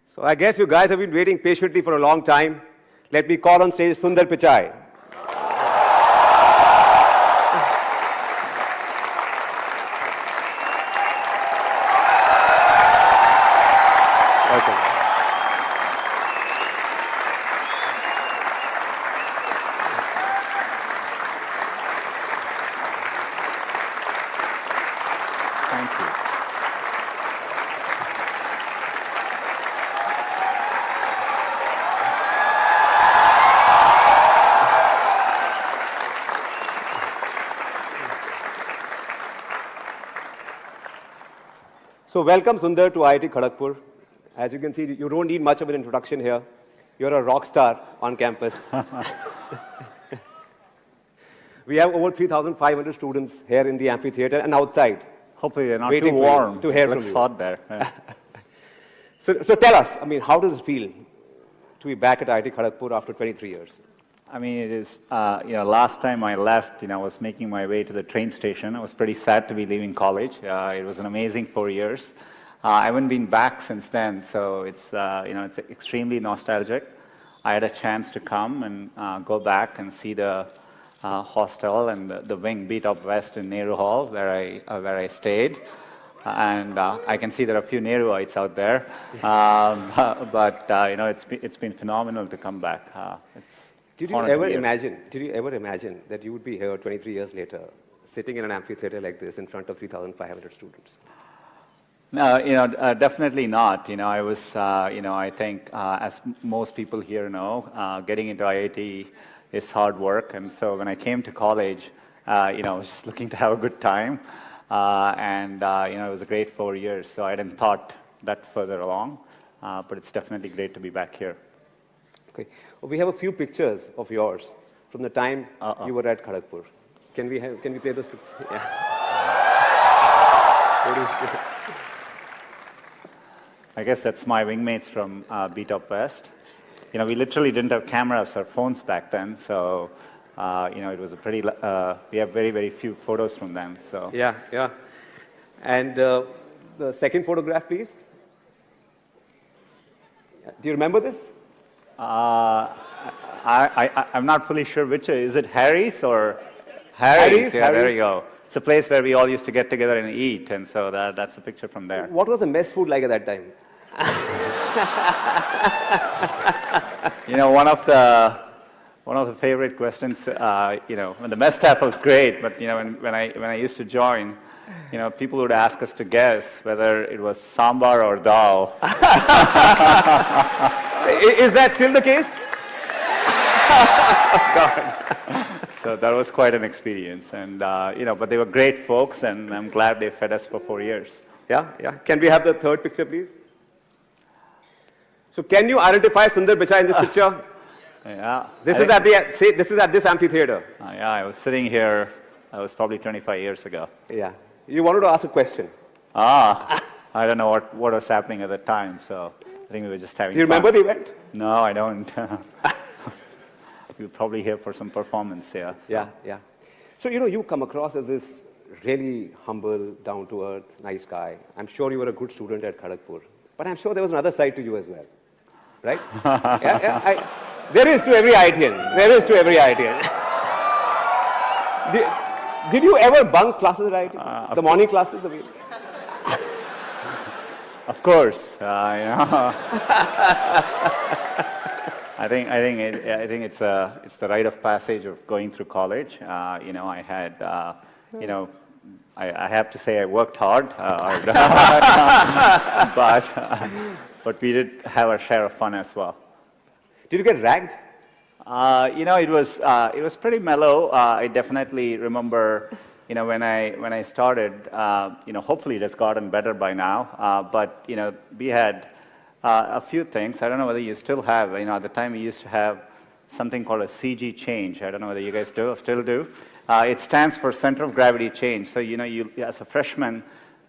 So I guess you guys have been waiting patiently for a long time. Let me call on stage Sundar Pichai. Welcome. Thank you. So welcome Sundar to IIT Kharagpur. As you can see, you don't need much of an introduction here. You're a rock star on campus. We have over 3,500 students here in the amphitheater and outside. Hopefully they're not Waiting too for you, warm. to hear It from looks you. hot there. Yeah. So tell us, I mean, how does it feel to be back at IIT Kharagpur after 23 years? I mean, it is, last time I left, I was making my way to the train station. I was pretty sad to be leaving college. It was an amazing 4 years. I haven't been back since then, so it's, it's extremely nostalgic. I had a chance to come and go back and see the hostel and the wing Beat Up West in Nehru Hall, where I stayed. And I can see there are a few Nehruites out there. But it's been phenomenal to come back. Did you ever imagine that you would be here 23 years later, sitting in an amphitheater like this in front of 3,500 students? No, definitely not. I was, I think, as most people here know, getting into IIT is hard work. And so when I came to college, I was just looking to have a good time. It was a great 4 years. So I hadn't thought that further along. But it's definitely great to be back here. Okay. Well, we have a few pictures of yours from the time you were at Kharagpur. Can we play those pictures? Yeah. What do you say? I guess that's my wingmates from Beat Up West. We literally didn't have cameras or phones back then, so it was a pretty. We have very, very few photos from them. So yeah. And the second photograph, please. Do you remember this? I'm not fully sure which is it. Harry's or Harry's? Yeah, there you go. It's a place where we all used to get together and eat, and so that's a picture from there. What was the mess food like at that time? One of the favorite questions. When the mess staff was great, but when I used to join, people would ask us to guess whether it was sambar or dal. Is that still the case? So that was quite an experience, and but they were great folks, and I'm glad they fed us for 4 years. Yeah. Can we have the third picture, please? So can you identify Sundar Pichai in this picture? Yeah. This is at this amphitheater. Yeah, I was sitting here. I was probably 25 years ago. Yeah. You wanted to ask a question. I don't know what was happening at the time, so I think we were just having Do you remember the event? No, I don't. We'll probably hear for some performance, yeah. Yeah. So, you come across as this really humble, down-to-earth, nice guy. I'm sure you were a good student at Kharagpur. But I'm sure there was another side to you as well. Right? There is to every IITian. Did you ever bunk classes at IIT? The morning classes? Of course. I think it's the rite of passage of going through college. I had, I have to say I worked hard, but we did have our share of fun as well. Did you get ragged? It was pretty mellow. I definitely remember, when I started, hopefully it has gotten better by now. But we had a few things. I don't know whether you still have. At the time we used to have something called a CG change. I don't know whether you guys still do. It stands for center of gravity change. So you as a freshman,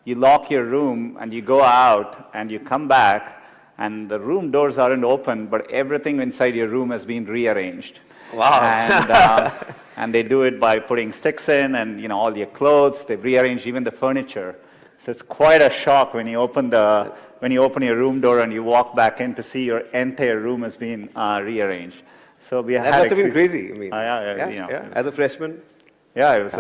you lock your room and you go out and you come back, and the room doors aren't open, but everything inside your room has been rearranged. Wow. And they do it by putting sticks in and all your clothes. They've rearranged even the furniture. So it's quite a shock when you open your room door and you walk back in to see your entire room has been rearranged. So we That had must have been crazy. I mean, as a freshman. Yeah, it was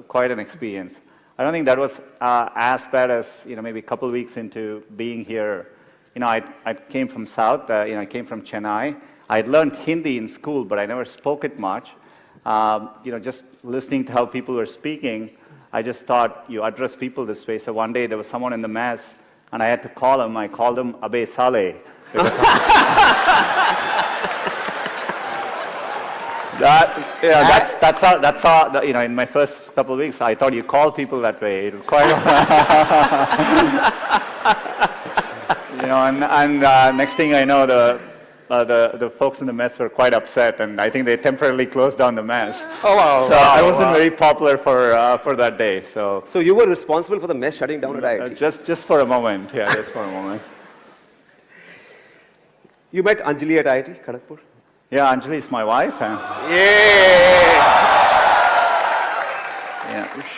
quite an experience. I don't think that was as bad as, maybe a couple of weeks into being here. I came from South, I came from Chennai. I had learned Hindi in school, but I never spoke it much. Just listening to how people were speaking, I just thought you address people this way. So one day there was someone in the mess, and I had to call him. I called him Abe Saleh. That's how, in my first couple of weeks, I thought you call people that way. It was quite, and next thing I know, the folks in the mess were quite upset, and I think they temporarily closed down the mess. Oh, wow. So I wasn't very popular for that day. So you were responsible for the mess shutting down at IIT? Just for a moment, yeah, just for a moment. You met Anjali at IIT, Kharagpur? Yeah, Anjali is my wife.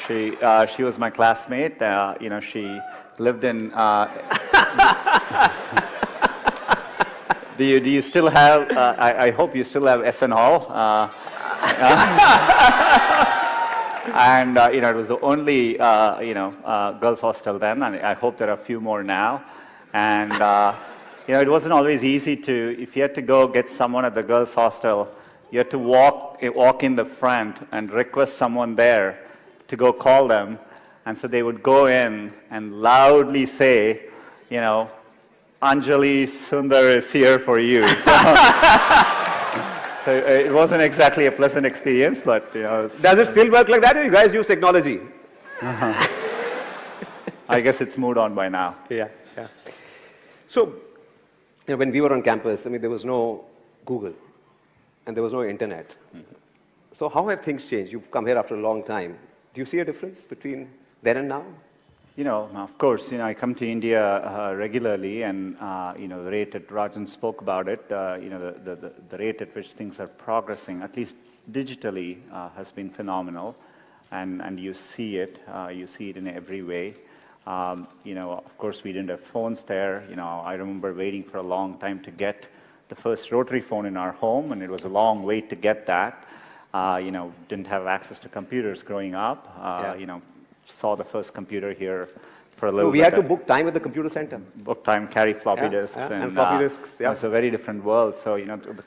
She was my classmate. She lived in. Do you still have? I hope you still have SN Hall. And it was the only girls' hostel then, and I hope there are a few more now. And it wasn't always easy if you had to go get someone at the girls' hostel, you had to walk in the front and request someone there to go call them. And so they would go in and loudly say, Anjali Sundar is here for you. So it wasn't exactly a pleasant experience, but Does it still work like that, or you guys use technology? I guess it's moved on by now. Yeah. So, when we were on campus, there was no Google, and there was no internet. Mm-hmm. So how have things changed? You've come here after a long time. Do you see a difference between then and now? Of course, I come to India regularly, and the rate that Rajan spoke about it, the rate at which things are progressing, at least digitally, has been phenomenal, and you see it in every way. Of course, we didn't have phones there. I remember waiting for a long time to get the first rotary phone in our home, and it was a long wait to get that. Didn't have access to computers growing up. Saw the first computer here for a little bit. We had to book time at the computer center. Book time, carry floppy disks. And floppy disks, It's a very different world. So,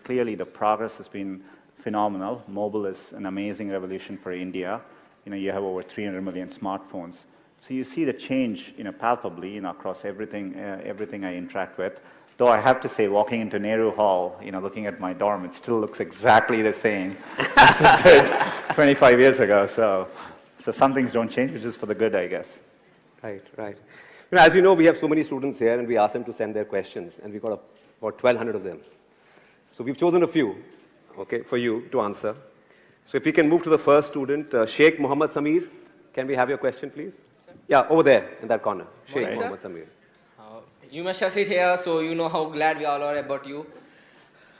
clearly the progress has been phenomenal. Mobile is an amazing revolution for India. You have over 300 million smartphones. So you see the change, palpably, across everything I interact with. Though I have to say, walking into Nehru Hall, looking at my dorm, it still looks exactly the same as it did 25 years ago. So some things don't change, which is for the good, I guess. Right. As you know, we have so many students here, and we asked them to send their questions, and we got about 1,200 of them. So we've chosen a few, for you to answer. So if we can move to the first student, Sheikh Muhammad Samir. Can we have your question, please? Yeah, over there, in that corner. Sheikh Muhammad Samir. You must have sit here, so you know how glad we all are about you.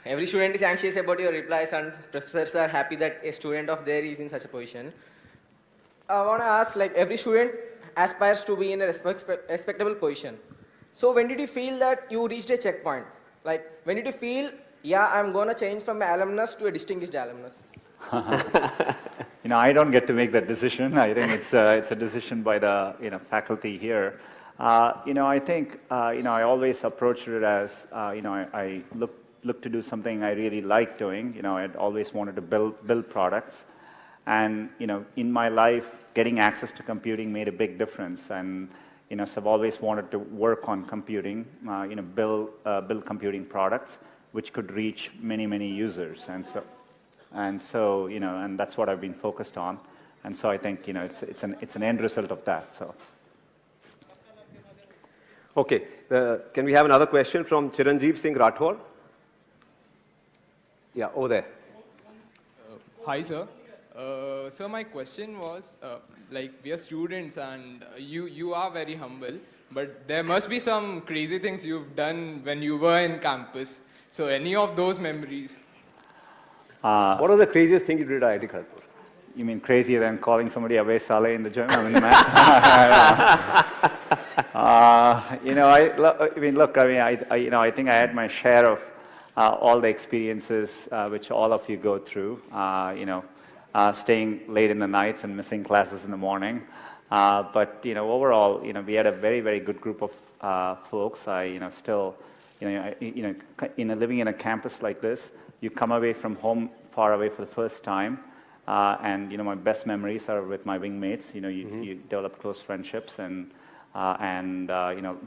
Every student is anxious about your replies, and professors are happy that a student of theirs is in such a position. I want to ask, every student aspires to be in a respectable position. So when did you feel that you reached a checkpoint? When did you feel, I'm going to change from an alumnus to a distinguished alumnus? I don't get to make that decision. I think it's a decision by the faculty here. I think I always approached it as I look to do something I really like doing. I'd always wanted to build products, and in my life, getting access to computing made a big difference. And so I've always wanted to work on computing, build computing products which could reach many users. And that's what I've been focused on. And so I think it's an end result of that. So. Okay, can we have another question from Chiranjeev Singh Rathore? Yeah, over there. Hi, sir. Sir, my question was, we are students, and you are very humble, but there must be some crazy things you've done when you were in campus. So any of those memories? What was the craziest thing you did at IIT Kharagpur? You mean crazier than calling somebody Abe Saleh in the gym? I mean, I think I had my share of all the experiences which all of you go through. Staying late in the nights and missing classes in the morning. But overall, we had a very, very good group of folks. Living in a campus like this, you come away from home far away for the first time. And my best memories are with my wingmates. You develop close friendships, and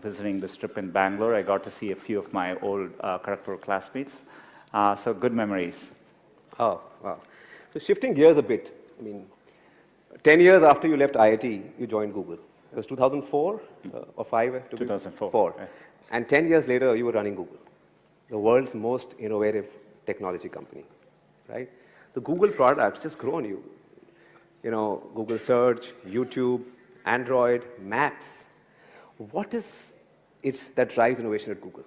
visiting this trip in Bangalore, I got to see a few of my old Kharagpur classmates. So good memories. Oh, wow. So shifting gears a bit, 10 years after you left IIT, you joined Google. It was 2004 or 5? 2004. Yeah. And 10 years later, you were running Google, the world's most innovative technology company, right? The Google products just grow on you. Google Search, YouTube, Android, Maps. What is it that drives innovation at Google?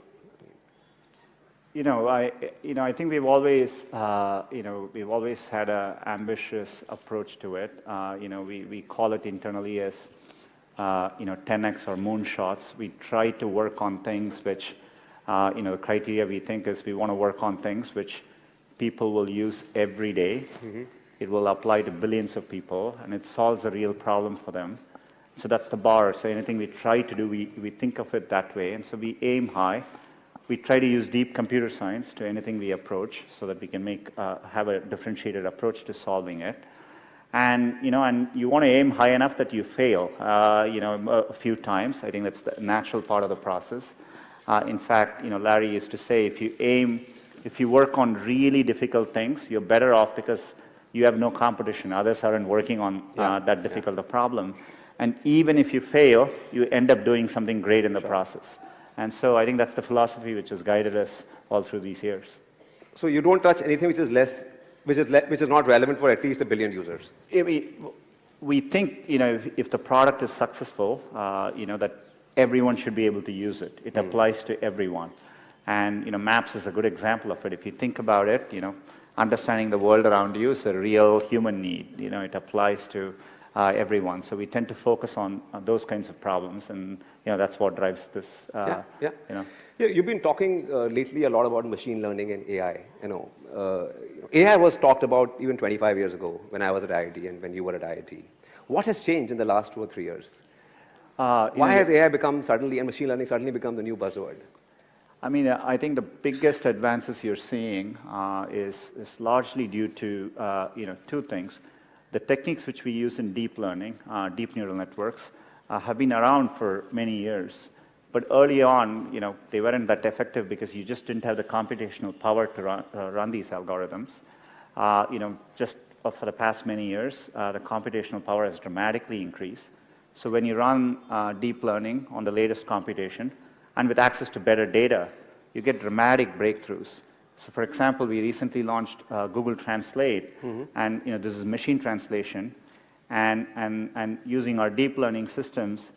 I think we've always had an ambitious approach to it. We call it internally as 10x or moonshots. We try to work on things which, the criteria we think is we want to work on things which people will use every day. Mm-hmm. It will apply to billions of people, and it solves a real problem for them. So that's the bar. So anything we try to do, we think of it that way. And so we aim high. We try to use deep computer science to anything we approach so that we can have a differentiated approach to solving it. And you want to aim high enough that you fail, a few times. I think that's the natural part of the process. In fact, Larry used to say, if you work on really difficult things, you're better off because you have no competition. Others aren't working on that difficult a problem. And even if you fail, you end up doing something great in the process. And so I think that's the philosophy which has guided us all through these years. So you don't touch anything which is not relevant for at least 1 billion users. We think, if the product is successful, that everyone should be able to use it. It applies to everyone. And Maps is a good example of it. If you think about it, understanding the world around you is a real human need. It applies to everyone. So we tend to focus on those kinds of problems, and that's what drives this. You've been talking lately a lot about machine learning and AI. AI was talked about even 25 years ago when I was at IIT and when you were at IIT. What has changed in the last 2 or 3 years? Why has AI become suddenly, and machine learning suddenly become the new buzzword? I think the biggest advances you're seeing is largely due to two things. The techniques which we use in deep learning, deep neural networks, have been around for many years. But early on, they weren't that effective because you just didn't have the computational power to run these algorithms. Just for the past many years, the computational power has dramatically increased. So when you run deep learning on the latest computation, and with access to better data, you get dramatic breakthroughs. So for example, we recently launched Google Translate, and this is machine translation, and using our deep learning systems,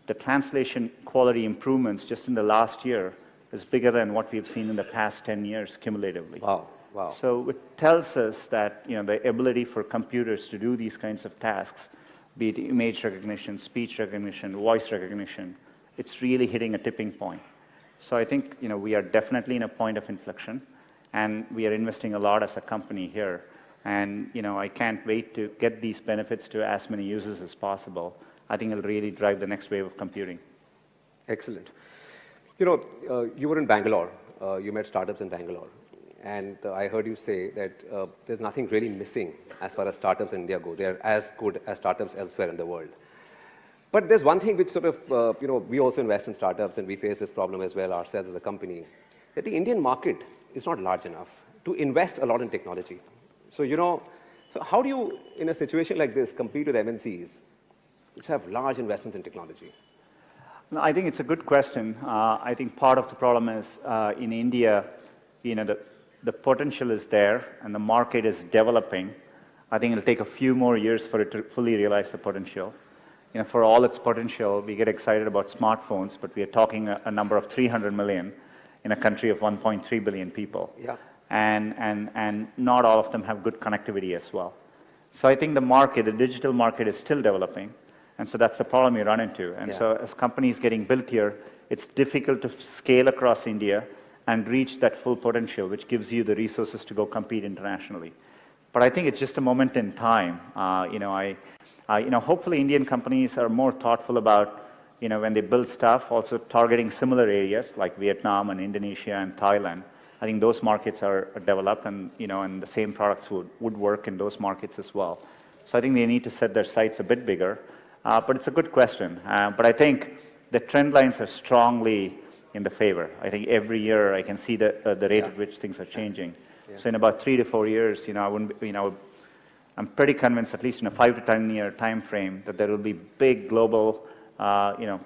the translation quality improvements just in the last year is bigger than what we've seen in the past 10 years cumulatively. Wow. So it tells us that the ability for computers to do these kinds of tasks, be it image recognition, speech recognition, voice recognition, it's really hitting a tipping point. So I think we are definitely in a point of inflection, and we are investing a lot as a company here. And I can't wait to get these benefits to as many users as possible. I think it'll really drive the next wave of computing. Excellent. You were in Bangalore. You met startups in Bangalore. And I heard you say that there's nothing really missing as far as startups in India go. They're as good as startups elsewhere in the world. But there's one thing which sort of, we also invest in startups, and we face this problem as well ourselves as a company, that the Indian market is not large enough to invest a lot in technology. So, so how do you, in a situation like this, compete with MNCs, which have large investments in technology? No, I think it's a good question. I think part of the problem is in India, the potential is there, and the market is developing. I think it'll take a few more years for it to fully realize the potential. For all its potential, we get excited about smartphones, but we are talking a number of 300 million in a country of 1.3 billion people. Yeah. And not all of them have good connectivity as well. So I think the digital market is still developing, and so that's the problem you run into. And so as companies getting built here, it's difficult to scale across India and reach that full potential, which gives you the resources to go compete internationally. But I think it's just a moment in time. Hopefully Indian companies are more thoughtful about, when they build stuff, also targeting similar areas like Vietnam and Indonesia and Thailand. I think those markets are developed, and and the same products would work in those markets as well. So I think they need to set their sights a bit bigger. But it's a good question. But I think the trend lines are strongly in the favor. I think every year I can see the rate at which things are changing. So in about 3 to 4 years, I'm pretty convinced, at least in a 5 to 10 year time frame, that there will be big global,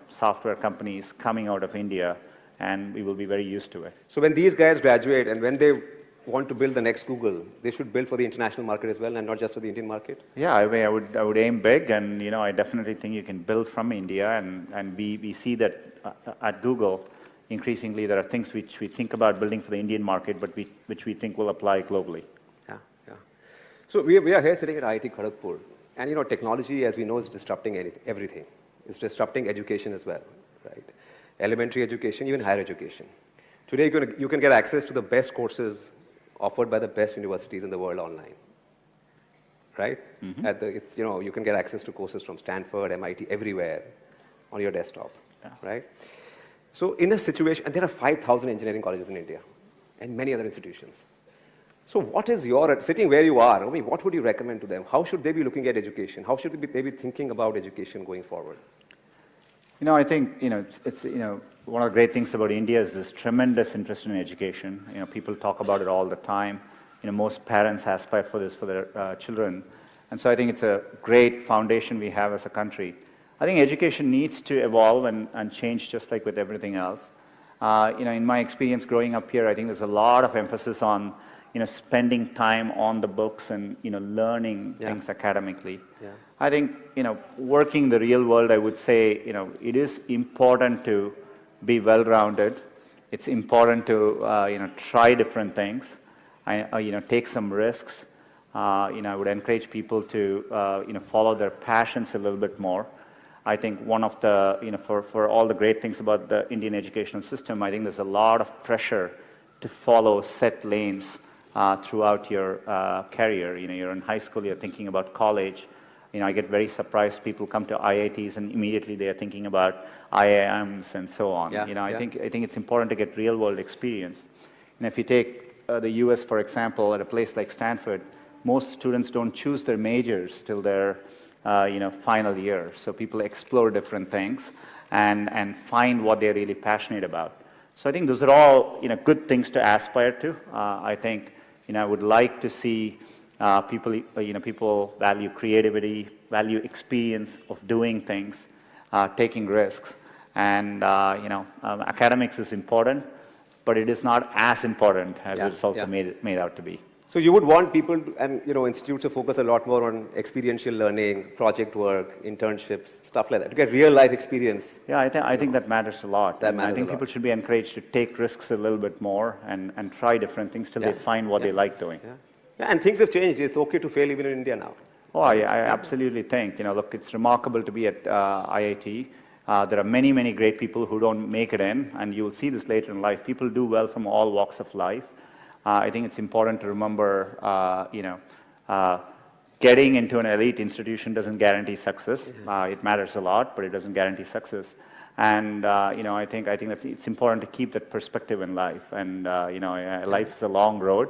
software companies coming out of India, and we will be very used to it. So when these guys graduate and when they want to build the next Google, they should build for the international market as well and not just for the Indian market? Yeah, I mean, I would aim big, and I definitely think you can build from India, and we see that at Google, increasingly there are things which we think about building for the Indian market, but which we think will apply globally. Yeah. So we are here sitting at IIT Kharagpur, and technology, as we know, is disrupting everything. It's disrupting education as well, right? Elementary education, even higher education. Today, you can get access to the best courses offered by the best universities in the world online, right? Mm-hmm. You can get access to courses from Stanford, MIT, everywhere on your desktop, right? So in a situation, and there are 5,000 engineering colleges in India and many other institutions. So what is sitting where you are, what would you recommend to them? How should they be looking at education? How should they be thinking about education going forward? I think, it's one of the great things about India is this tremendous interest in education. People talk about it all the time. Most parents aspire for this for their children. And so I think it's a great foundation we have as a country. I think education needs to evolve and change just like with everything else. In my experience growing up here, I think there's a lot of emphasis on, spending time on the books and, learning things academically. Yeah. I think, working the real world, I would say, it is important to be well-rounded. It's important to, try different things, take some risks. I would encourage people to, follow their passions a little bit more. I think one of the, for all the great things about the Indian educational system, I think there's a lot of pressure to follow set lanes throughout your career. You're in high school, you're thinking about college. I get very surprised people come to IITs and immediately they are thinking about IIMs and so on. I think it's important to get real-world experience. And if you take the US, for example, at a place like Stanford, most students don't choose their majors till their final year. So people explore different things and find what they're really passionate about. So I think those are all good things to aspire to. I think I would like to see people value creativity, value experience of doing things, taking risks, and academics is important, but it is not as important as it's also made out to be. So you would want people and institutes to focus a lot more on experiential learning, project work, internships, stuff like that, to get real life experience. Yeah, I think that matters a lot. I think people should be encouraged to take risks a little bit more and try different things till they find what they like doing. Yeah, and things have changed. It's okay to fail even in India now. Oh, I absolutely think. Look, it's remarkable to be at IIT. There are many, many great people who don't make it in, and you will see this later in life. People do well from all walks of life. I think it's important to remember, getting into an elite institution doesn't guarantee success. It matters a lot, but it doesn't guarantee success. And I think it's important to keep that perspective in life. And life is a long road,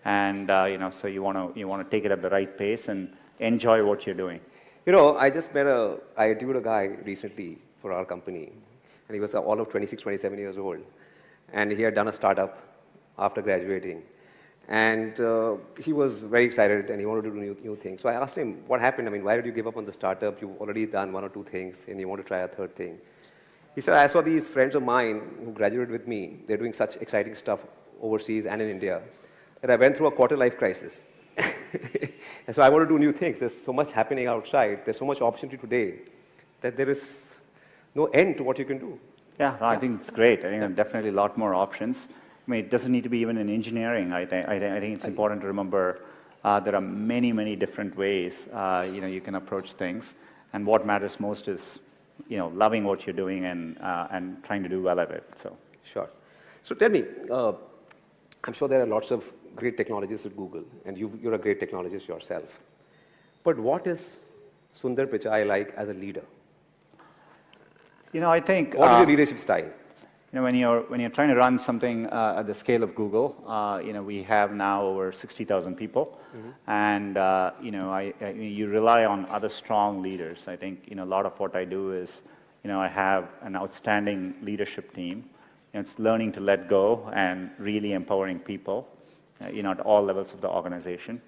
and so you want to take it at the right pace and enjoy what you're doing. I just I interviewed a guy recently for our company, and he was all of 26, 27 years old, and he had done a startup after graduating, and he was very excited and he wanted to do new things. So I asked him, what happened? Why did you give up on the startup? You've already done 1 or 2 things and you want to try a 3rd thing. He said, I saw these friends of mine who graduated with me. They're doing such exciting stuff overseas and in India that I went through a quarter-life crisis. And so I want to do new things. There's so much happening outside. There's so much opportunity today that there is no end to what you can do. Yeah, I think it's great. I think there are definitely a lot more options. It doesn't need to be even in engineering. I think it's important to remember, There are many, many different ways, you can approach things. And what matters most is, loving what you're doing and trying to do well at it. So. Sure. So tell me, I'm sure there are lots of great technologists at Google, and you're a great technologist yourself. But what is Sundar Pichai like as a leader? I think... What is your leadership style? When you're trying to run something at the scale of Google, we have now over 60,000 people, and you rely on other strong leaders. I think a lot of what I do is, I have an outstanding leadership team. It's learning to let go and really empowering people, at all levels of the organization,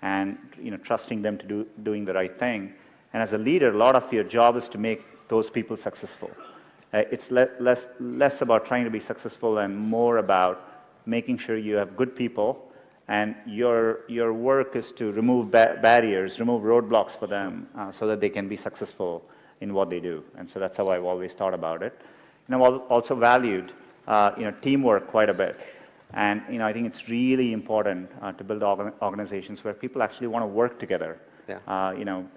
and trusting them to doing the right thing. And as a leader, a lot of your job is to make those people successful. It's less about trying to be successful and more about making sure you have good people, and your work is to remove barriers, remove roadblocks for them, so that they can be successful in what they do. And so that's how I've always thought about it. And I've also valued teamwork quite a bit. And I think it's really important to build organizations where people actually want to work together. Yeah.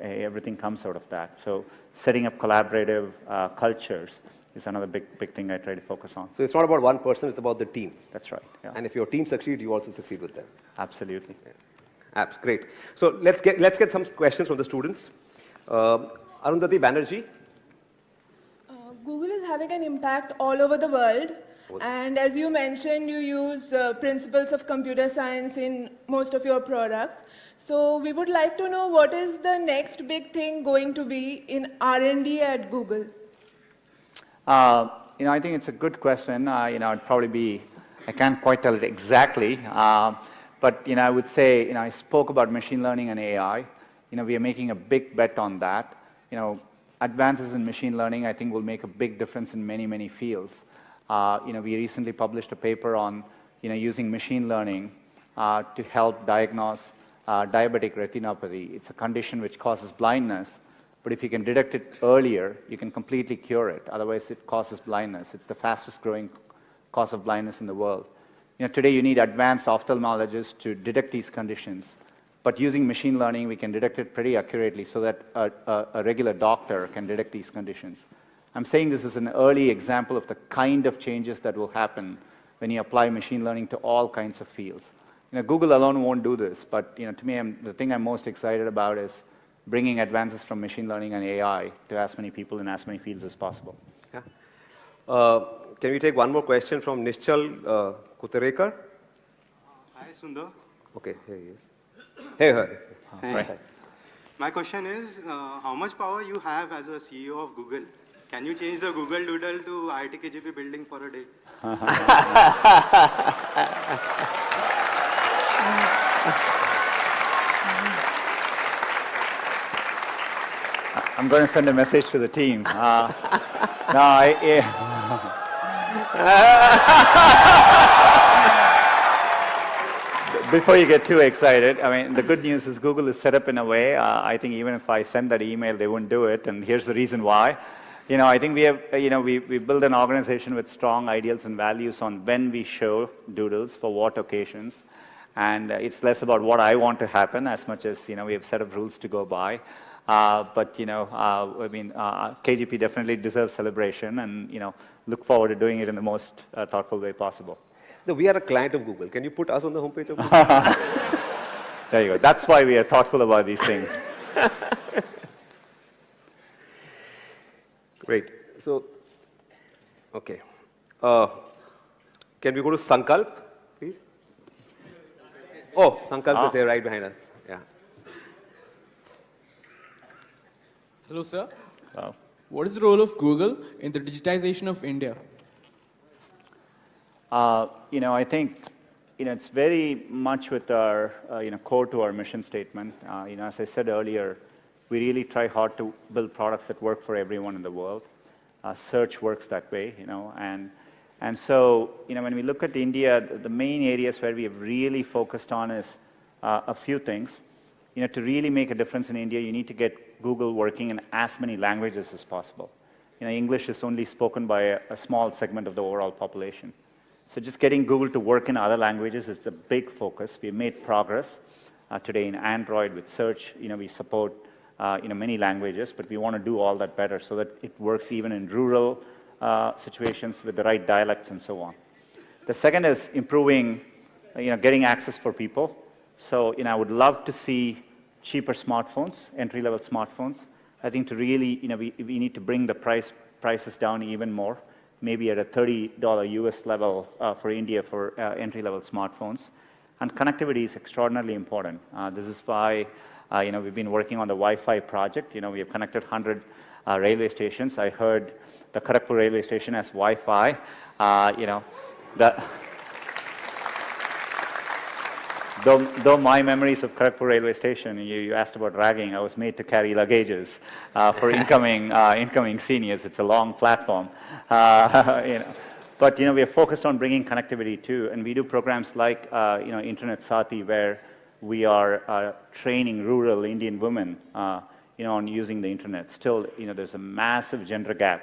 Everything comes out of that. So setting up collaborative cultures is another big thing I try to focus on. So it's not about one person, it's about the team. That's right. Yeah. And if your team succeeds, you also succeed with them. Absolutely. Yeah. Great. So let's get some questions from the students. Arundhati Banerjee. Google is having an impact all over the world. And as you mentioned, you use principles of computer science in most of your products. So we would like to know what is the next big thing going to be in R&D at Google? I think it's a good question. It'd probably be, I can't quite tell it exactly, but I would say, I spoke about machine learning and AI. We are making a big bet on that. Advances in machine learning, I think, will make a big difference in many, many fields. We recently published a paper on, using machine learning to help diagnose diabetic retinopathy. It's a condition which causes blindness, but if you can detect it earlier, you can completely cure it. Otherwise, it causes blindness. It's the fastest growing cause of blindness in the world. Today you need advanced ophthalmologists to detect these conditions, but using machine learning, we can detect it pretty accurately so that a regular doctor can detect these conditions. I'm saying this is an early example of the kind of changes that will happen when you apply machine learning to all kinds of fields. Google alone won't do this, but to me, the thing I'm most excited about is bringing advances from machine learning and AI to as many people in as many fields as possible. Yeah. Can we take one more question from Nishchal Kuterekar? Hi, Sundar. Okay, here he is. Hey. Hey. Right. My question is, how much power you have as a CEO of Google? Can you change the Google Doodle to IIT KGP building for a day? I'm going to send a message to the team. Before you get too excited, the good news is Google is set up in a way, I think even if I send that email, they wouldn't do it, and here's the reason why. I think we have, we build an organization with strong ideals and values on when we show doodles, for what occasions, and it's less about what I want to happen as much as, we have a set of rules to go by. But KGP definitely deserves celebration, and look forward to doing it in the most thoughtful way possible. No, we are a client of Google. Can you put us on the homepage of Google? There you go. That's why we are thoughtful about these things. Great. So, okay. Can we go to Sankalp, please? Oh, Sankalp is here right behind us. Yeah. Hello, sir. Wow. What is the role of Google in the digitization of India? I think, it's very much with our, core to our mission statement. As I said earlier, we really try hard to build products that work for everyone in the world. Search works that way, and so, when we look at India, the main areas where we have really focused on is a few things. To really make a difference in India, you need to get Google working in as many languages as possible. English is only spoken by a small segment of the overall population. So just getting Google to work in other languages is a big focus. We've made progress. today in Android with search. We support many languages, but we want to do all that better so that it works even in rural situations with the right dialects and so on. The second is improving, getting access for people. So, I would love to see cheaper smartphones, entry-level smartphones. I think to really, we need to bring the prices down even more, maybe at a $30 US level for India for entry-level smartphones. And connectivity is extraordinarily important. This is why, we've been working on the Wi-Fi project. We have connected 100 railway stations. I heard the Kharagpur railway station has Wi-Fi. Though my memories of Kharagpur railway station, you asked about ragging, I was made to carry luggages for incoming seniors. It's a long platform. But we are focused on bringing connectivity too, and we do programs like Internet Sati, where we are training rural Indian women on using the internet. Still, there's a massive gender gap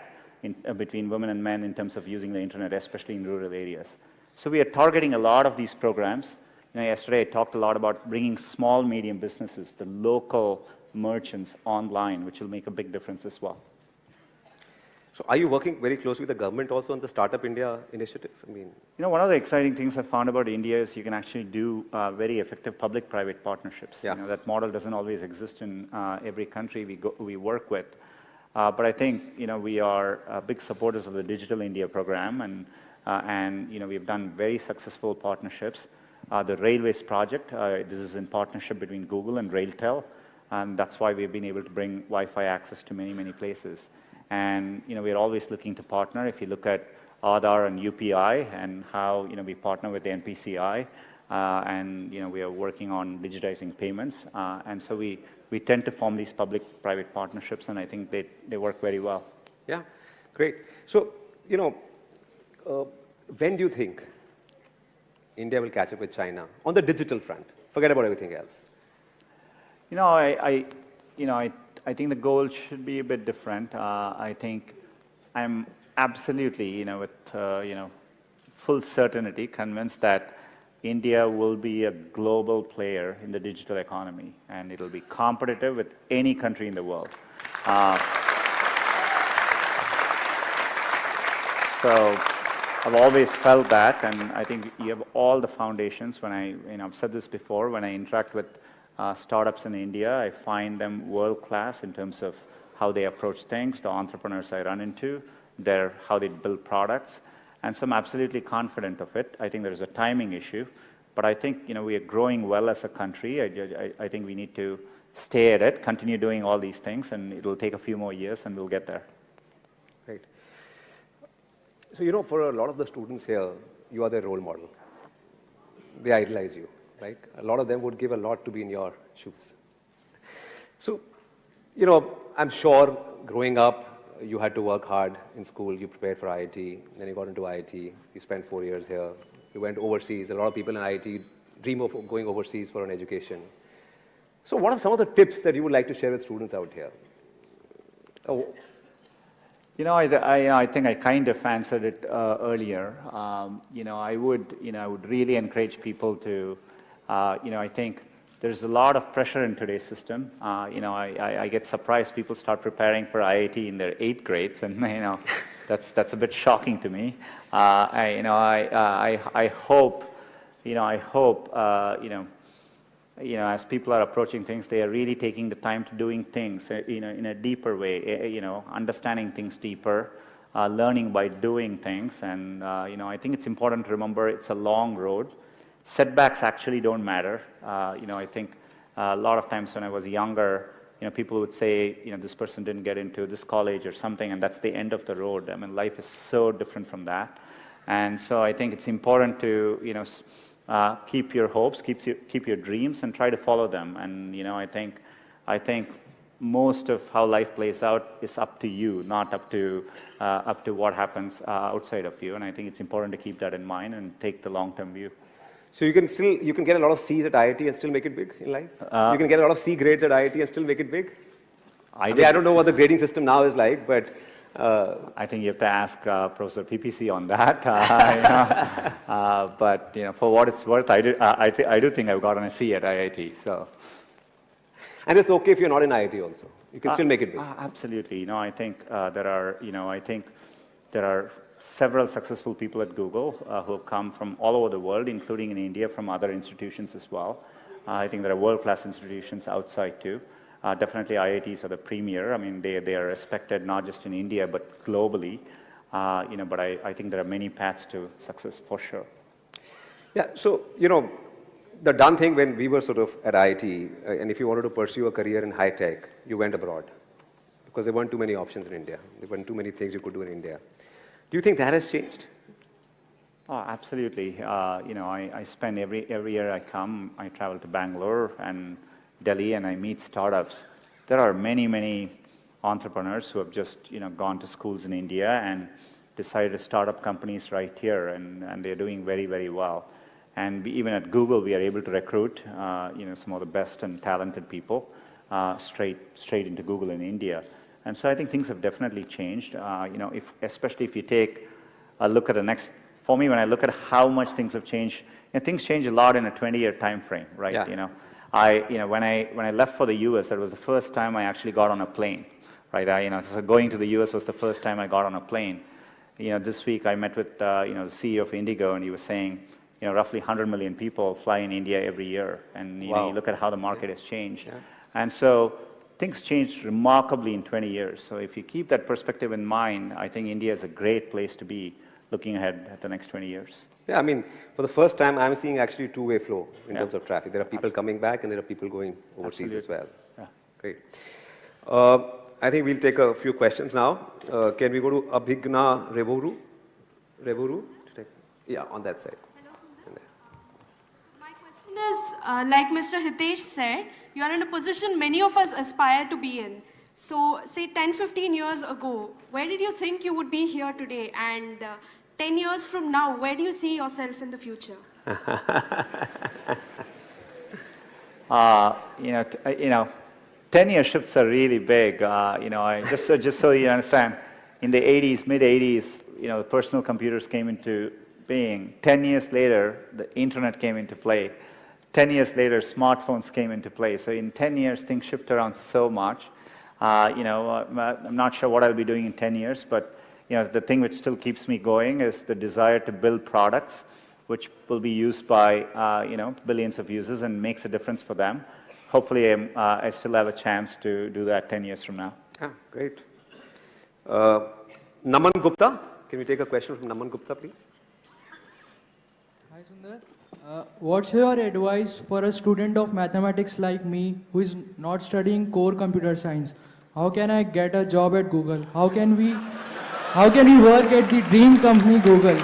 between women and men in terms of using the internet, especially in rural areas. So we are targeting a lot of these programs. Yesterday I talked a lot about bringing small, medium businesses, the local merchants online, which will make a big difference as well. So are you working very closely with the government also on the Startup India initiative? One of the exciting things I found about India is you can actually do very effective public-private partnerships. Yeah. That model doesn't always exist in every country we work with. But I think, we are big supporters of the Digital India program, and we've done very successful partnerships. The Railways project, this is in partnership between Google and RailTel, and that's why we've been able to bring Wi-Fi access to many, many places. And we're always looking to partner. If you look at Aadhaar and UPI and how we partner with the NPCI, and we are working on digitizing payments, and so we tend to form these public-private partnerships, and I think they work very well. Yeah, great. So when do you think India will catch up with China on the digital front? Forget about everything else. I think the goal should be a bit different. I think I'm absolutely, with full certainty convinced that India will be a global player in the digital economy, and it'll be competitive with any country in the world. So I've always felt that, and I think you have all the foundations. When I've said this before, when I interact with startups in India, I find them world-class in terms of how they approach things, the entrepreneurs I run into, how they build products, and so I'm absolutely confident of it. I think there's a timing issue, but I think we are growing well as a country. I think we need to stay at it, continue doing all these things, and it'll take a few more years, and we'll get there. Right. So, for a lot of the students here, you are their role model. They idolize you, right? A lot of them would give a lot to be in your shoes. So, I'm sure growing up, you had to work hard in school. You prepared for IIT, then you got into IIT. You spent 4 years here. You went overseas. A lot of people in IIT dream of going overseas for an education. So what are some of the tips that you would like to share with students out here? I think I kind of answered it earlier. I would really encourage people to, I think there's a lot of pressure in today's system. I get surprised people start preparing for IIT in their 8th grades, and that's a bit shocking to me. I hope as people are approaching things, they are really taking the time to doing things in a deeper way, understanding things deeper, learning by doing things. And I think it's important to remember it's a long road. Setbacks actually don't matter. I think a lot of times when I was younger, people would say, this person didn't get into this college or something, and that's the end of the road. I mean, life is so different from that. And so I think it's important to, keep your hopes, keep your dreams, and try to follow them. And I think most of how life plays out is up to you, not up to what happens outside of you. And I think it's important to keep that in mind and take the long-term view. So you can get a lot of C's at IIT and still make it big in life? You can get a lot of C grades at IIT and still make it big? I don't know what the grading system now is like, but I think you have to ask Professor PPC on that. But for what it's worth, I do think I've gotten a C at IIT. So. And it's okay if you're not in IIT also. You can still make it big. Absolutely. I think there are several successful people at Google who have come from all over the world, including in India, from other institutions as well. I think there are world-class institutions outside too. Definitely IITs are the premier. I mean, they are respected not just in India, but globally. But I think there are many paths to success for sure. Yeah, so, the done thing when we were sort of at IIT, and if you wanted to pursue a career in high tech, you went abroad. Because there weren't too many options in India. There weren't too many things you could do in India. Do you think that has changed? Oh, absolutely. I spend every year I travel to Bangalore and Delhi and I meet startups. There are many, many entrepreneurs who have just gone to schools in India and decided to start up companies right here, and they're doing very, very well. And even at Google, we are able to recruit some of the best and talented people straight into Google in India. And so I think things have definitely changed. Especially if you take a look at for me, when I look at how much things have changed, things change a lot in a 20-year time frame, right? Yeah. When I left for the US, that was the first time I actually got on a plane, right? So going to the US was the first time I got on a plane. This week I met with the CEO of Indigo, and he was saying, roughly 100 million people fly in India every year, and Wow. you look at how the market has changed. Yeah. And so things changed remarkably in 20 years. So if you keep that perspective in mind, I think India is a great place to be looking ahead at the next 20 years. Yeah, I mean, for the first time, I'm seeing actually two-way flow in Yeah. terms of traffic. There are people coming back, and there are people going overseas as well. Yeah. Great. I think we'll take a few questions now. Can we go to Abhigna Revuru? Yeah, on that side. Hello, Sundari. My question is, like Mr. Hitesh said, you are in a position many of us aspire to be in. So, say 10, 15 years ago, where did you think you would be here today? And 10 years from now, where do you see yourself in the future? 10-year shifts are really big. Just so you understand, in the 80s, mid-80s, the personal computers came into being. 10 years later, the internet came into play. 10 years later, smartphones came into play. So in 10 years, things shift around so much. I'm not sure what I'll be doing in 10 years, but the thing which still keeps me going is the desire to build products which will be used by billions of users and makes a difference for them. Hopefully, I still have a chance to do that 10 years from now. Ah, great. Naman Gupta, can we take a question from Naman Gupta, please? Hi, Sundar. What's your advice for a student of mathematics like me who is not studying core computer science? How can I get a job at Google? How can we work at the dream company Google?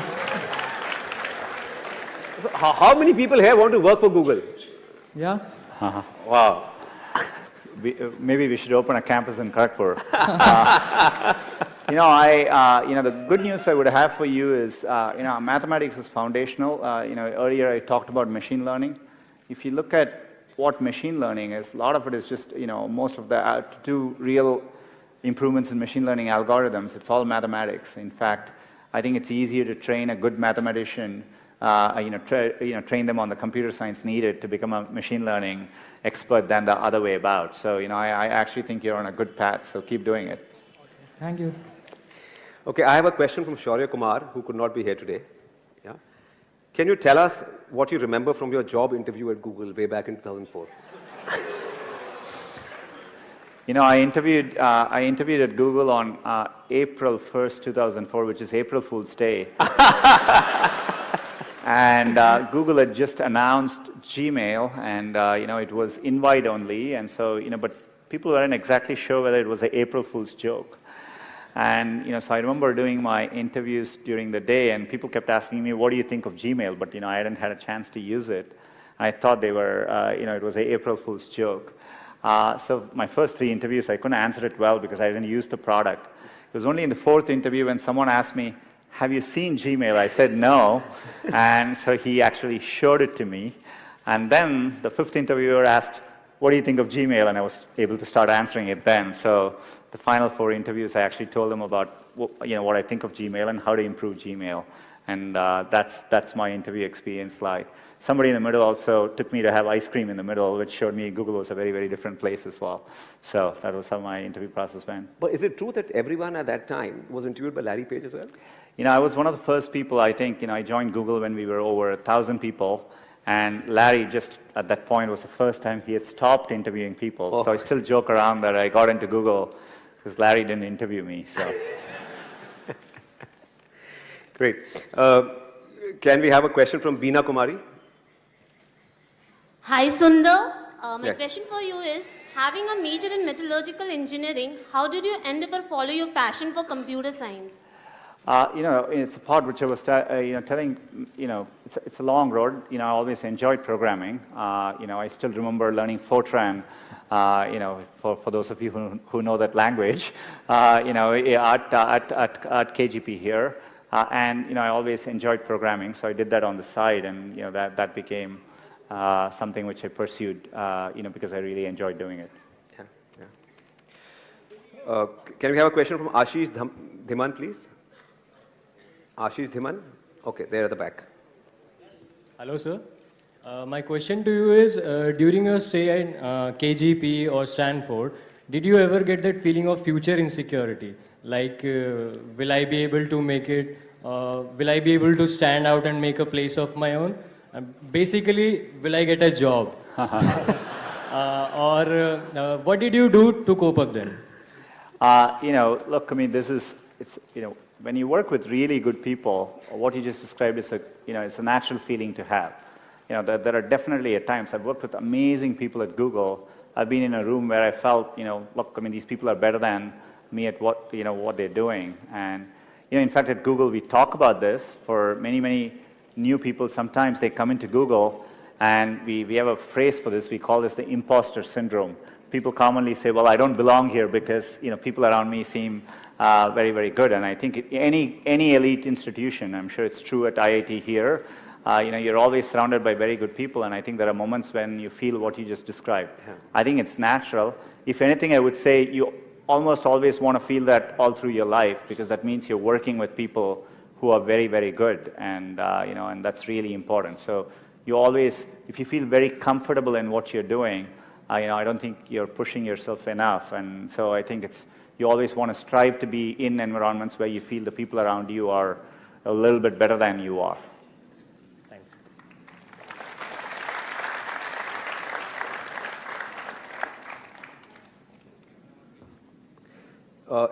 So how many people here want to work for Google? Yeah. Wow. Maybe we should open a campus in Kharagpur. The good news I would have for you is, mathematics is foundational. Earlier I talked about machine learning. If you look at what machine learning is, a lot of it is just, most of the, to do real improvements in machine learning algorithms, it's all mathematics. In fact, I think it's easier to train a good mathematician, train them on the computer science needed to become a machine learning expert than the other way about. So, I actually think you're on a good path, so keep doing it. Thank you. Okay, I have a question from Shaurya Kumar, who could not be here today. Yeah. Can you tell us what you remember from your job interview at Google way back in 2004? I interviewed at Google on April 1st, 2004, which is April Fool's Day. And Google had just announced Gmail, and it was invite only, and so but people weren't exactly sure whether it was an April Fool's joke. And so I remember doing my interviews during the day, and people kept asking me, "What do you think of Gmail?" But I hadn't had a chance to use it. I thought they were, it was an April Fool's joke. So my first 3 interviews, I couldn't answer it well because I didn't use the product. It was only in the 4th interview when someone asked me, "Have you seen Gmail?" I said no, and so he actually showed it to me. And then the 5th interviewer asked, what do you think of Gmail? And I was able to start answering it then. So the final 4 interviews, I actually told them about what I think of Gmail and how to improve Gmail. And that's my interview experience like. Somebody in the middle also took me to have ice cream in the middle, which showed me Google was a very, very different place as well. So that was how my interview process went. But is it true that everyone at that time was interviewed by Larry Page as well? I was one of the first people, I think, I joined Google when we were over 1,000 people. And Larry, just at that point, was the first time he had stopped interviewing people. Oh. So I still joke around that I got into Google because Larry didn't interview me. So. Great. Can we have a question from Beena Kumari? Hi Sundar, my Yeah. question for you is, having a major in metallurgical engineering, how did you endeavor follow your passion for computer science? It's a part which I was telling, it's a long road. I always enjoyed programming. I still remember learning Fortran, for those of you who know that language, at KGP here. And I always enjoyed programming, so I did that on the side, and that became something which I pursued, because I really enjoyed doing it. Yeah. Can we have a question from Ashish Dhiman, please? Ashish Dhiman? Okay, there at the back. Hello, sir. My question to you is, during your stay in KGP or Stanford, did you ever get that feeling of future insecurity? Like, will I be able to make it? Will I be able to stand out and make a place of my own? Basically, will I get a job? What did you do to cope up then? Look, when you work with really good people, what you just described is it's a natural feeling to have. There are definitely at times, I've worked with amazing people at Google. I've been in a room where I felt, look, these people are better than me at what they're doing. And, in fact, at Google, we talk about this for many, many new people. Sometimes they come into Google, and we have a phrase for this. We call this the imposter syndrome. People commonly say, well, I don't belong here because, people around me seem very, very good. And I think any elite institution, I'm sure it's true at IIT here, you're always surrounded by very good people, and I think there are moments when you feel what you just described. Yeah. I think it's natural. If anything, I would say you almost always want to feel that all through your life, because that means you're working with people who are very, very good, and and that's really important. So you always, if you feel very comfortable in what you're doing, I don't think you're pushing yourself enough, and so I think you always want to strive to be in environments where you feel the people around you are a little bit better than you are. Thanks.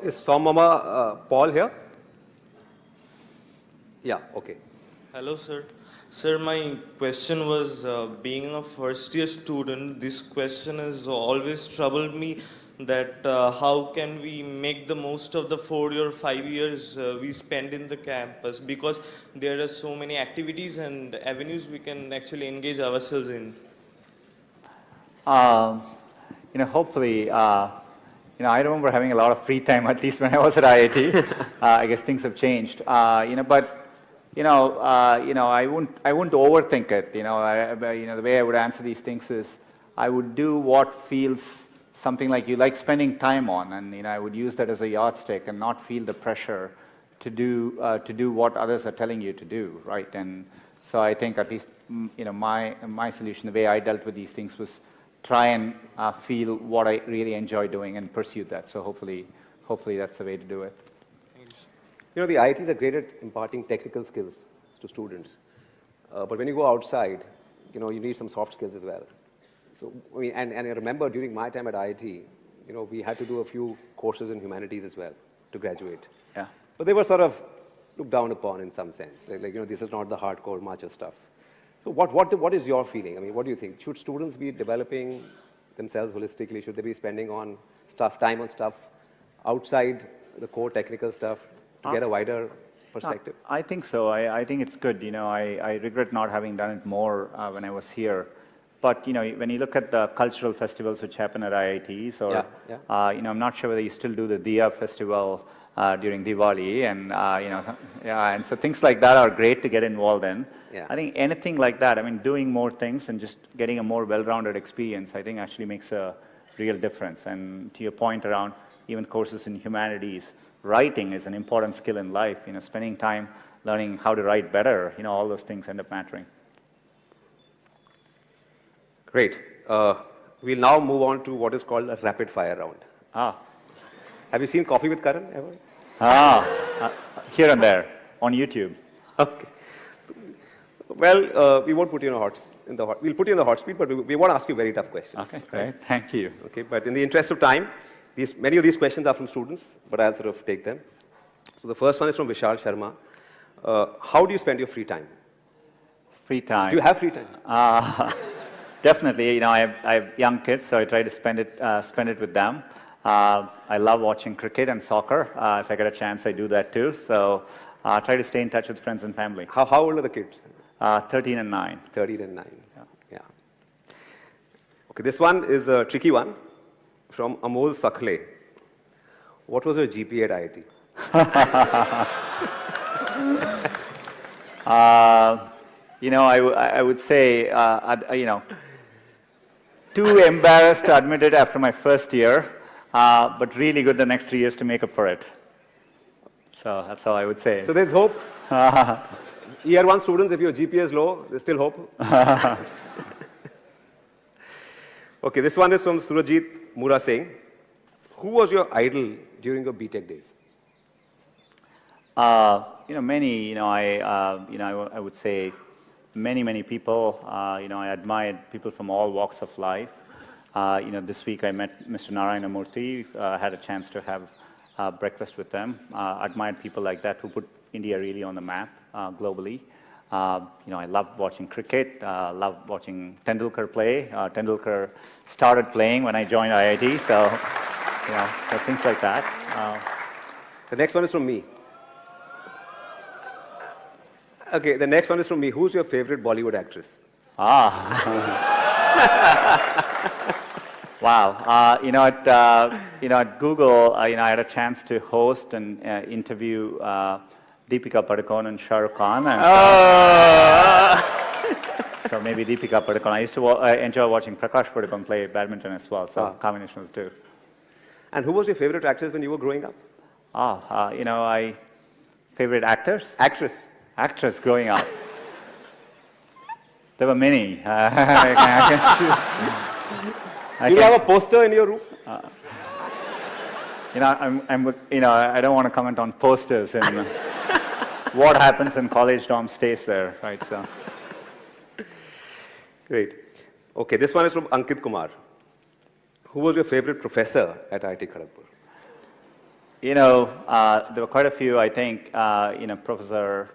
Is Somama Paul here? Yeah, okay. Hello, sir. Sir, my question was, being a first-year student, this question has always troubled me, that how can we make the most of the 4 or 5 years we spend in the campus, because there are so many activities and avenues we can actually engage ourselves in. Hopefully, I remember having a lot of free time, at least when I was at IIT. I guess things have changed. But I wouldn't overthink it. The way I would answer these things is, I would do what feels something like you like spending time on, and I would use that as a yardstick and not feel the pressure to do what others are telling you to do, right? And so I think at least my solution, the way I dealt with these things, was try and feel what I really enjoy doing and pursue that. So hopefully that's the way to do it. The IITs are great at imparting technical skills to students. But when you go outside, you need some soft skills as well. So, and I remember during my time at IIT, we had to do a few courses in humanities as well to graduate. Yeah. But they were sort of looked down upon in some sense. This is not the hardcore macho stuff. So what is your feeling? What do you think? Should students be developing themselves holistically? Should they be spending time on stuff outside the core technical stuff to get a wider perspective? I think so. I think it's good. I regret not having done it more when I was here. But when you look at the cultural festivals which happen at IITs, or I'm not sure whether you still do the Diya festival during Diwali, and yeah, and so things like that are great to get involved in. Yeah. I think anything like that, I mean, doing more things and just getting a more well-rounded experience, I think actually makes a real difference. And to your point around even courses in humanities, writing is an important skill in life. Spending time learning how to write better, all those things end up mattering. Great. We'll now move on to what is called a rapid fire round. Have you seen Coffee with Karan ever? Here and there, on YouTube. Okay. Well, we won't put you we'll put you in the hot seat, but we won't ask you very tough questions. Okay, great. Thank you. Okay, but in the interest of time, many of these questions are from students, but I'll sort of take them. So the first one is from Vishal Sharma. How do you spend your free time? Free time. Do you have free time? Definitely. I have young kids, so I try to spend it with them. I love watching cricket and soccer. If I get a chance, I do that too. So I try to stay in touch with friends and family. How old are the kids? 13 and 9. 13 and 9. Yeah. Okay, this one is a tricky one from Amol Sakhle. What was your GPA at IIT? I would say, too embarrassed to admit it after my first year, but really good the next 3 years to make up for it. So that's how I would say. So there's hope. Year 1 students, if your GPA is low, there's still hope. Okay, this one is from Surajit Mura Singh. Who was your idol during your BTech days? Many. I would say many people. I admired people from all walks of life. This week I met Mr. Narayana Murthy. Had a chance to have breakfast with them. Admired people like that who put India really on the map globally. I love watching cricket. Love watching Tendulkar play. Tendulkar started playing when I joined IIT, so things like that. The next one is from me. Okay, the next one is from me. Who's your favorite Bollywood actress? Wow. At Google, I had a chance to host and interview Deepika Padukone and Shah Rukh Khan. And, so maybe Deepika Padukone. I used to enjoy watching Prakash Padukone play badminton as well, so combination of the two. And who was your favorite actress when you were growing up? Favorite actors? Actress growing up. There were many. I can choose. Do you have a poster in your room? I don't want to comment on posters and what happens in college dorm stays there, right? So. Great. Okay, this one is from Ankit Kumar. Who was your favorite professor at IIT Kharagpur? There were quite a few. I think, Professor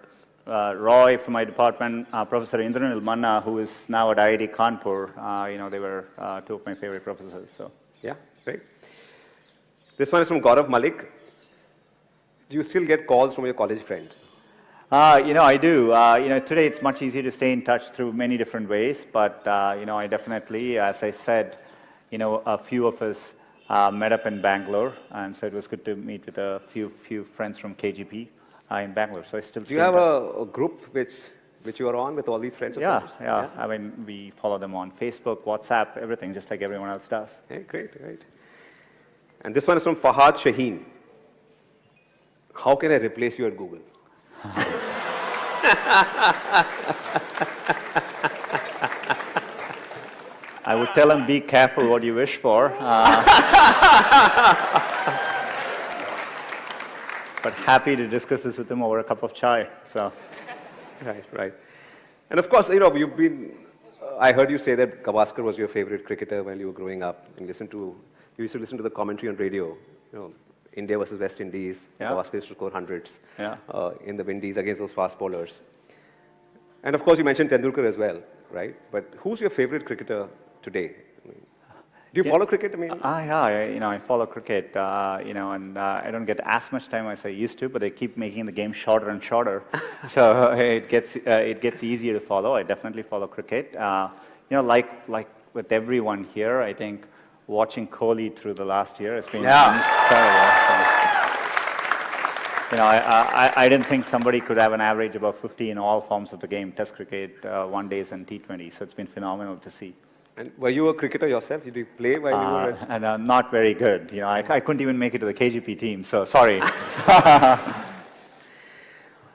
Roy from my department, Professor Indranil Manna, who is now at IIT Kanpur. They were two of my favorite professors. So. Yeah, great. This one is from Gaurav Malik. Do you still get calls from your college friends? I do. Today it's much easier to stay in touch through many different ways, but, I definitely, as I said, a few of us met up in Bangalore, and so it was good to meet with a few friends from KGP in Bangalore. So I still. Do you have a group which you are on with all these friends of yours? Yeah. I mean, we follow them on Facebook, WhatsApp, everything, just like everyone else does. Okay, great. And this one is from Fahad Shaheen. How can I replace you at Google? I would tell him, be careful what you wish for. But happy to discuss this with him over a cup of chai. So. Right. And of course, you've been, I heard you say that Gavaskar was your favorite cricketer when you were growing up. And you used to listen to the commentary on radio. India versus West Indies. Yeah. Gavaskar used to score hundreds in the Windies against those fast bowlers. And of course, you mentioned Tendulkar as well, right? But who's your favorite cricketer today? Do you follow cricket? I follow cricket, and I don't get as much time as I used to, but they keep making the game shorter and shorter. So it gets easier to follow. I definitely follow cricket. Like with everyone here, I think watching Kohli through the last year has been incredible. So. I didn't think somebody could have an average above 50 in all forms of the game, Test cricket, one days, and T20. So it's been phenomenal to see. And were you a cricketer yourself? Did you play while you were at... And not very good. I couldn't even make it to the KGP team, so sorry.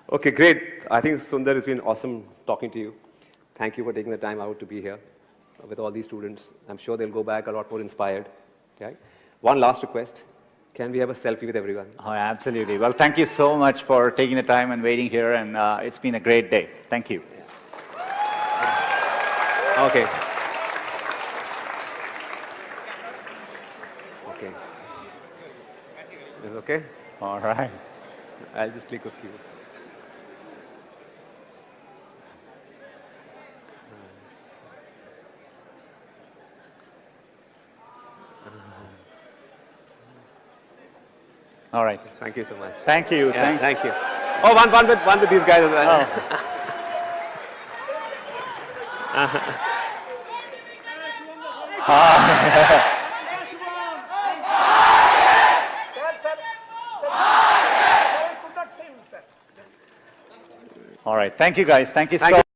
Okay, great. I think Sundar, it's been awesome talking to you. Thank you for taking the time out to be here with all these students. I'm sure they'll go back a lot more inspired. Right? One last request. Can we have a selfie with everyone? Oh, absolutely. Well, thank you so much for taking the time and waiting here, and it's been a great day. Thank you. Okay. Okay. Is it okay? All right. I'll just click a few. All right. Thank you so much. Thank you. Yeah, thank you. Oh, one with these guys as well. Oh. All right. Thank you, guys. Thank you so much.